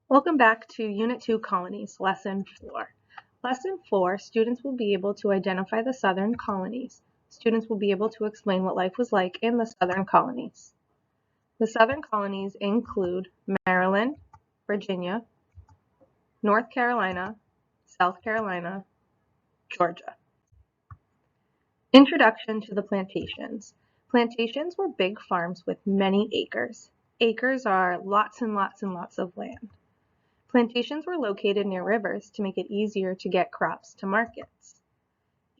Welcome back to Unit 2 Colonies, Lesson 4. Lesson 4, students will be able to identify the southern colonies. Students will be able to explain what life was like in the southern colonies. The southern colonies include Maryland, Virginia, North Carolina, South Carolina, Georgia. Introduction to the plantations. Plantations were big farms with many acres. Acres are lots and lots and lots of land. Plantations were located near rivers to make it easier to get crops to markets.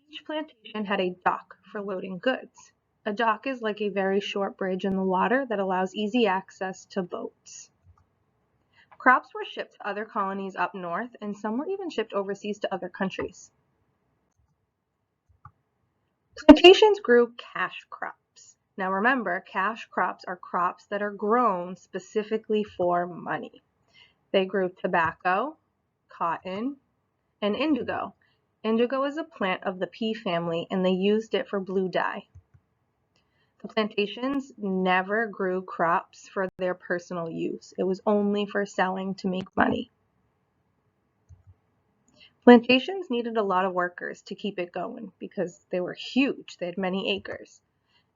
Each plantation had a dock for loading goods. A dock is like a very short bridge in the water that allows easy access to boats. Crops were shipped to other colonies up north, and some were even shipped overseas to other countries. Plantations grew cash crops. Now remember, cash crops are crops that are grown specifically for money. They grew tobacco, cotton, and indigo. Indigo is a plant of the pea family, and they used it for blue dye. The plantations never grew crops for their personal use. It was only for selling to make money. Plantations needed a lot of workers to keep it going because they were huge. They had many acres.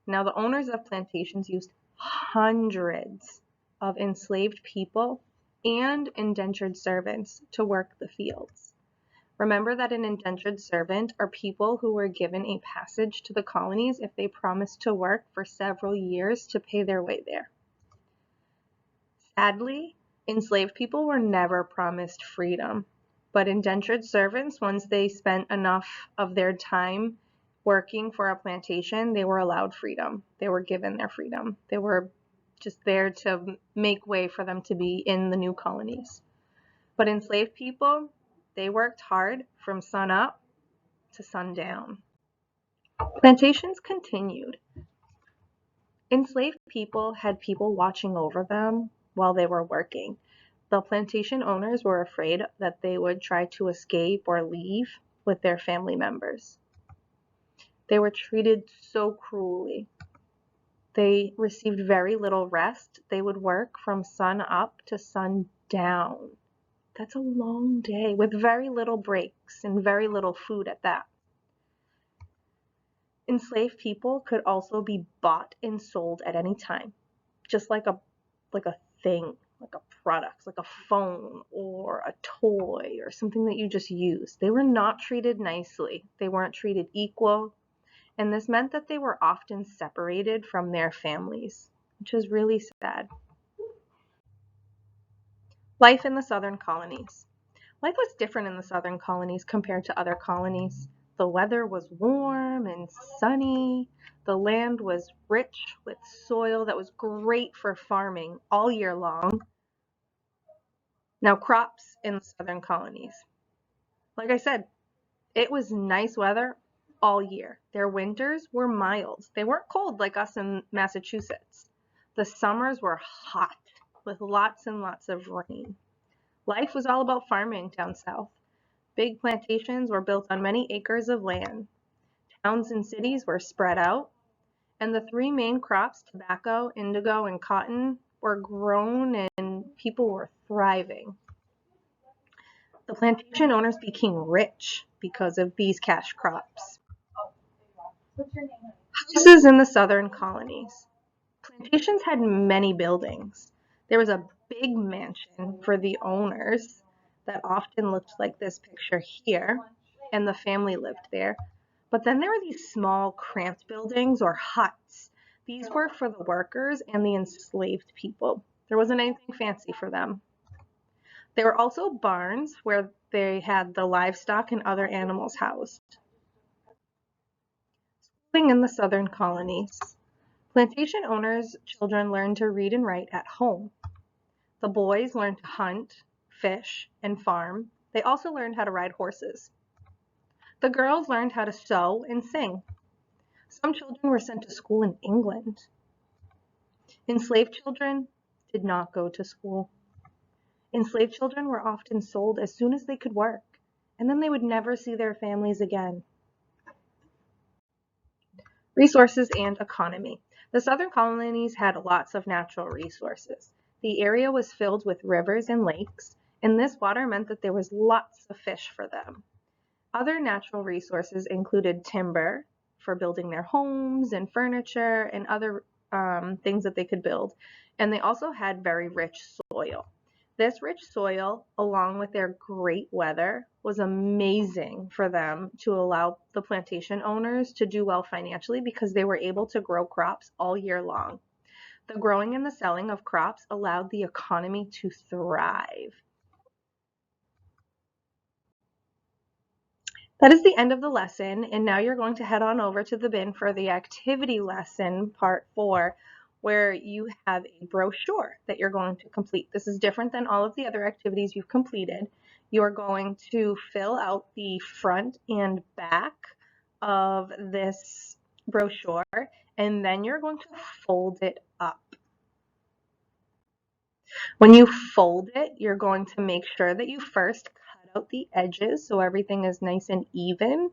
Now, the owners of plantations used hundreds of enslaved people and indentured servants to work the fields. Remember that an indentured servant are people who were given a passage to the colonies if they promised to work for several years to pay their way there. Sadly, enslaved people were never promised freedom, but indentured servants, once they spent enough of their time working for a plantation, they were allowed freedom. They were given their freedom. They were just there to make way for them to be in the new colonies. But enslaved people, they worked hard from sun up to sundown. Plantations continued. Enslaved people had people watching over them while they were working. The plantation owners were afraid that they would try to escape or leave with their family members. They were treated so cruelly. They received very little rest. They would work from sun up to sundown. That's a long day with very little breaks and very little food at that. Enslaved people could also be bought and sold at any time, just like a thing, like a product, like a phone or a toy or something that you just use. They were not treated nicely. They weren't treated equal, and this meant that they were often separated from their families, which is really sad. Life in the southern colonies. Life was different in the southern colonies compared to other colonies. The weather was warm and sunny. The land was rich with soil that was great for farming all year long. Now, crops in the southern colonies. Like I said, it was nice weather all year. Their winters were mild. They weren't cold like us in Massachusetts. The summers were hot with lots and lots of rain. Life was all about farming down south. Big plantations were built on many acres of land. Towns and cities were spread out, and the three main crops, tobacco, indigo, and cotton, were grown and people were thriving. The plantation owners became rich because of these cash crops. Houses in the southern colonies. Plantations had many buildings. There was a big mansion for the owners that often looked like this picture here, and the family lived there. But then there were these small, cramped buildings or huts. These were for the workers and the enslaved people. There wasn't anything fancy for them. There were also barns where they had the livestock and other animals housed. Schooling in the southern colonies. Plantation owners' children learned to read and write at home. The boys learned to hunt, fish, and farm. They also learned how to ride horses. The girls learned how to sew and sing. Some children were sent to school in England. Enslaved children did not go to school. Enslaved children were often sold as soon as they could work, and then they would never see their families again. Resources and economy. The southern colonies had lots of natural resources. The area was filled with rivers and lakes, and this water meant that there was lots of fish for them. Other natural resources included timber for building their homes and furniture and other things that they could build. And they also had very rich soil. This rich soil, along with their great weather, was amazing for them to allow the plantation owners to do well financially because they were able to grow crops all year long. The growing and the selling of crops allowed the economy to thrive. That is the end of the lesson, and now you're going to head on over to the bin for the activity lesson, part 4, where you have a brochure that you're going to complete. This is different than all of the other activities you've completed. You're going to fill out the front and back of this brochure, and then you're going to fold it up. When you fold it, you're going to make sure that you first cut out the edges so everything is nice and even.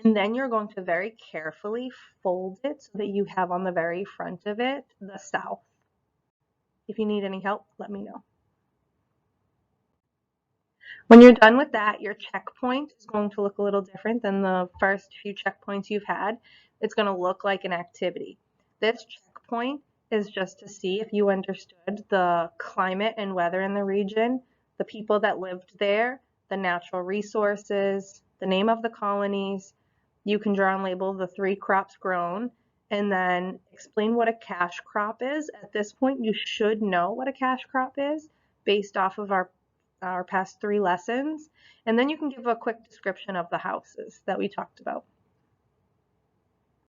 And then you're going to very carefully fold it so that you have on the very front of it the south. If you need any help, let me know. When you're done with that, your checkpoint is going to look a little different than the first few checkpoints you've had. It's going to look like an activity. This checkpoint is just to see if you understood the climate and weather in the region, the people that lived there, the natural resources, the name of the colonies. You can draw and label the 3 crops grown and then explain what a cash crop is. At this point, you should know what a cash crop is based off of our past 3 lessons. And then you can give a quick description of the houses that we talked about.